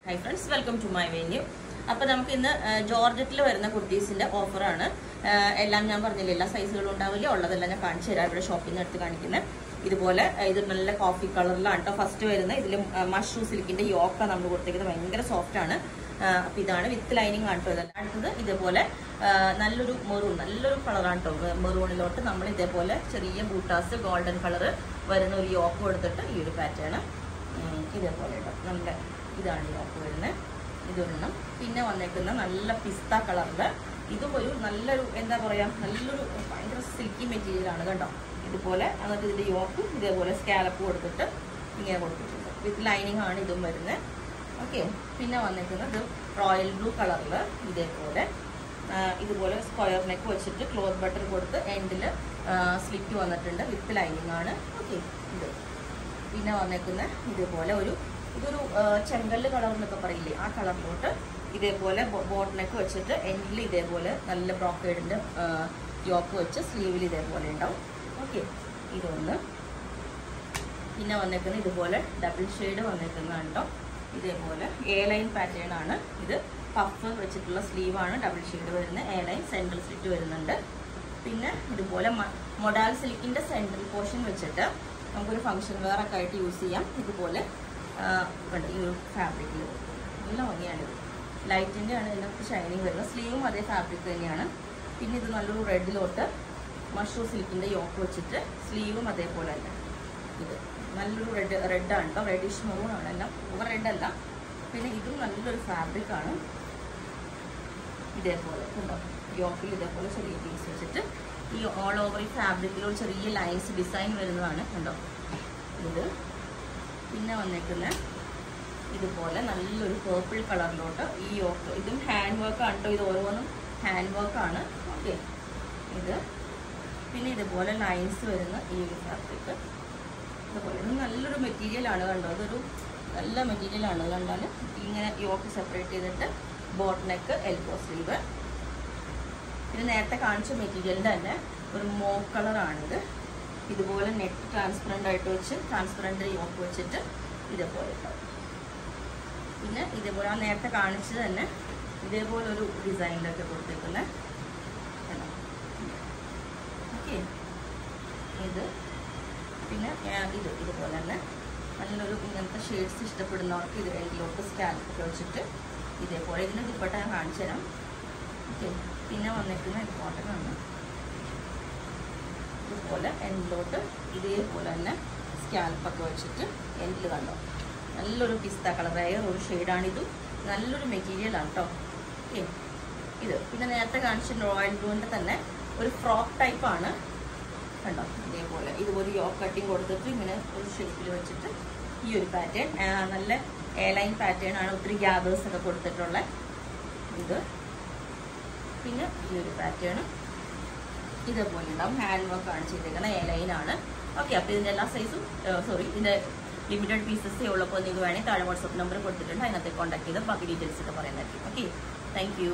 Hi friends, welcome to my venue. അപ്പോൾ നമുക്ക് ഇന്ന് ജോർജറ്റിൽ വരുന്ന കുർത്തീസിന്റെ ഓഫറാണ്. എല്ലാം ഞാൻ പറഞ്ഞില്ല, എല്ലാ സൈസുകളും ഉണ്ടാവില്ല, ഉള്ളതെല്ലാം ഞാൻ കാണിച്ചു തരാം. ഇവിടെ ഷോപ്പിൽ നിന്ന് എടുത്ത് കാണിക്കുന്നത് ഇതുപോലെ ഇത് നല്ല കോഫി കളറിലാണ് കേട്ടോ ഫസ്റ്റ് വരുന്നത്. ഇതിൽ മഷ്റൂം സിൽക്കിന്റെ യോക്ക നമ്മൾ കൊടുത്തേക്കുന്നത് ഭയങ്കര സോഫ്റ്റ് ആണ്. അപ്പോൾ ഇതാണ് വിത്ത് ലൈനിങ് ആണ് കേട്ടോ. ഇതെല്ലാം അടുത്തത് ഇതേപോലെ നല്ലൊരു മെറൂൺ, നല്ലൊരു കളറാണ് കേട്ടോ. മെറൂണിലോട്ട് നമ്മൾ ഇതേപോലെ ചെറിയ ബൂട്ടാസ് ഗോൾഡൻ കളർ വരുന്ന ഒരു യോക്ക് കൊടുത്തിട്ട് ഈ ഒരു പാറ്റേൺ ഇതേപോലെ കേട്ടോ. നല്ല ഇതാണ് യോക്ക് വരുന്നത്. ഇതൊരെണ്ണം. പിന്നെ വന്നേക്കുന്ന നല്ല പിസ്ത കളറില് ഇതും ഒരു നല്ലൊരു എന്താ പറയാ, നല്ലൊരു ഭയങ്കര സിൽക്കി മെറ്റീരിയൽ ആണ് കണ്ടോ. ഇതുപോലെ എന്നിട്ട് ഇതിന്റെ യോക്ക് ഇതേപോലെ സ്കാലപ്പ് കൊടുത്തിട്ട് ഇങ്ങനെ കൊടുത്തിട്ടുണ്ട്. വിത്ത് ലൈനിങ് ആണ് ഇതും വരുന്നത്. ഓക്കെ. പിന്നെ വന്നേക്കുന്നത് റോയൽ ബ്ലൂ കളറില് ഇതുപോലെ സ്ക്വയർ നെക്ക് വെച്ചിട്ട് ക്ലോത്ത് ബട്ടൺ കൊടുത്ത് എൻഡിൽ സ്ലിറ്റ് വന്നിട്ടുണ്ട്. വിത്ത് ലൈനിങ് ആണ്. ഓക്കെ. ഇത് പിന്നെ വന്നേക്കുന്ന ഇതുപോലെ ഇതൊരു ചെങ്കല്ല് കളർ എന്നൊക്കെ പറയില്ലേ, ആ കളറിലോട്ട് ഇതേപോലെ ബോട്ട് നെക്ക് വെച്ചിട്ട് എൻഡിൽ ഇതേപോലെ നല്ല ബ്രോക്കേഡിന്റെ യോക്ക് വെച്ച് സ്ലീവിൽ ഇതേപോലെ ഉണ്ടാവും. ഓക്കെ. ഇതൊന്ന്. പിന്നെ വന്നേക്കുന്നത് ഇതുപോലെ ഡബിൾ ഷെയ്ഡ് വന്നേക്കുന്നതാണ് കേട്ടോ. ഇതേപോലെ എ ലൈൻ പാറ്റേൺ ആണ്. ഇത് പഫ് വെച്ചിട്ടുള്ള സ്ലീവാണ്. ഡബിൾ ഷെയ്ഡ് വരുന്ന എ ലൈൻ സെൻട്രൽ സ്ലിറ്റ് വരുന്നുണ്ട്. പിന്നെ ഇതുപോലെ മൊഡാൽ സിൽക്കിന്റെ സെൻട്രൽ പോർഷൻ വെച്ചിട്ട് നമുക്കൊരു ഫംഗ്ഷൻ വെയർ ഒക്കെ ആയിട്ട് യൂസ് ചെയ്യാം. ഇതുപോലെ ഈ ഒരു ഫാബ്രിക്കിൽ നല്ല ഭംഗിയാണിത്. ലൈറ്റിൻ്റെ ആണ് ഇതിനകത്ത് ഷൈനിങ് വരുന്നത്. സ്ലീവും അതേ ഫാബ്രിക് തന്നെയാണ്. പിന്നെ ഇത് നല്ലൊരു റെഡിലോട്ട് മഷ്റൂം സിൽക്കിൻ്റെ യോക്ക് വെച്ചിട്ട് സ്ലീവും അതേപോലെ തന്നെ. ഇത് നല്ലൊരു റെഡാണ് കേട്ടോ. റെഡിഷ് മെറൂൺ ആണ് എല്ലാം, ഓവർ റെഡ് അല്ല. പിന്നെ ഇതും നല്ലൊരു ഫാബ്രിക്കാണ്. ഇതേപോലെ ഉണ്ടോ, യോക്കിൽ ഇതേപോലെ ചെറിയ പീസ് വെച്ചിട്ട് ഈ ഓൾ ഓവർ ഈ ഫാബ്രിക്കിലൊരു ചെറിയ ലൈൻസ് ഡിസൈൻ വരുന്നതാണ് കണ്ടോ ഇത്. പിന്നെ വന്നേക്കുന്ന ഇതുപോലെ നല്ലൊരു പേർപ്പിൾ കളറിലോട്ട് ഈ യോക്ക്, ഇതും ഹാൻഡ് വർക്ക് ആണ് കേട്ടോ. ഇത് ഓരോന്നും ഹാൻഡ് വർക്കാണ്. ഓക്കെ. ഇത് പിന്നെ ഇതുപോലെ ലൈൻസ് വരുന്ന ഈ ഒരു ഫാബ്രിക് ഇതുപോലെ. ഇത് നല്ലൊരു മെറ്റീരിയലാണ് കണ്ടോ. ഇതൊരു നല്ല മെറ്റീരിയലാണ്. കണ്ടാൽ ഇങ്ങനെ യോക്ക് സെപ്പറേറ്റ് ചെയ്തിട്ട് ബോട്ട് നെക്ക്, എൽബോ സ്ലീവ്. പിന്നെ നേരത്തെ കാണിച്ച മെറ്റീരിയലിൻ്റെ തന്നെ ഒരു മോവ് കളറാണിത്. ഇതുപോലെ നെറ്റ് ട്രാൻസ്പെറൻ്റ് ആയിട്ട് വെച്ച് ട്രാൻസ്പെറൻ്റ് യോക്ക് വെച്ചിട്ട് ഇതേപോലെ ഉണ്ടാവും. പിന്നെ ഇതേപോലെ ആ നേരത്തെ കാണിച്ചത് തന്നെ ഇതേപോലെ ഒരു ഡിസൈനിലൊക്കെ കൊടുത്തേക്കുന്നത്. ഓക്കെ. ഇത് പിന്നെ ഇതുപോലെ തന്നെ നല്ലൊരു ഇങ്ങനത്തെ ഷെയ്ഡ്സ് ഇഷ്ടപ്പെടുന്നവർക്ക് ഇത് എൻഡിലോട്ട് സ്കാൽപ്പൊക്കെ വെച്ചിട്ട് ഇതേപോലെ ഇതിന് ദുപ്പട്ട ഞാൻ കാണിച്ചു തരാം. ഓക്കെ. പിന്നെ വന്നേക്കുന്ന കോട്ടൺ ആണ്. ഇതുപോലെ എൻഡിലോട്ട് ഇതേപോലെ തന്നെ സ്കാൽപ്പൊക്കെ വെച്ചിട്ട് എൻഡിൽ കണ്ടോ നല്ലൊരു പിസ്ത കളറായ ഒരു ഷെയ്ഡാണിതും. നല്ലൊരു മെറ്റീരിയലാണ് കേട്ടോ. ഓക്കെ. ഇത് പിന്നെ നേരത്തെ കാണിച്ച റോയൽ ബ്ലൂവിൻ്റെ തന്നെ ഒരു ഫ്രോക്ക് ടൈപ്പാണ് കണ്ടോ. ഇതേപോലെ ഇതുപോലെ യോക്ക് കട്ടിങ് കൊടുത്തിട്ട് ഇങ്ങനെ ഒരു ഷേപ്പിൽ വെച്ചിട്ട് ഈ ഒരു പാറ്റേൺ നല്ല എ ലൈൻ പാറ്റേൺ ആണ്. ഒത്തിരി ഗ്യാദേഴ്സ് ഒക്കെ കൊടുത്തിട്ടുള്ള ഇത്. പിന്നെ ഈ ഒരു പാറ്റേൺ ഇതേപോലെ ഉണ്ടാവും. ഹാൻഡ് വർക്ക് ആണ് ചെയ്തേക്കുന്നത്. എ ലൈൻ ആണ്. ഓക്കെ. അപ്പോൾ ഇതിൻ്റെ എല്ലാ സൈസും ഇതിൻ്റെ ലിമിറ്റഡ് പീസസേ ഉള്ളപ്പോൾ നിങ്ങൾക്ക് വേണമെങ്കിൽ താഴെ വാട്സപ്പ് നമ്പർ കൊടുത്തിട്ടുണ്ട്. അതിനകത്ത് കോൺടാക്ട് ചെയ്ത് ബാക്കി ഡീറ്റെയിൽസ് ഒക്കെ പറയുന്നതായിരിക്കും. ഓക്കെ. Thank you.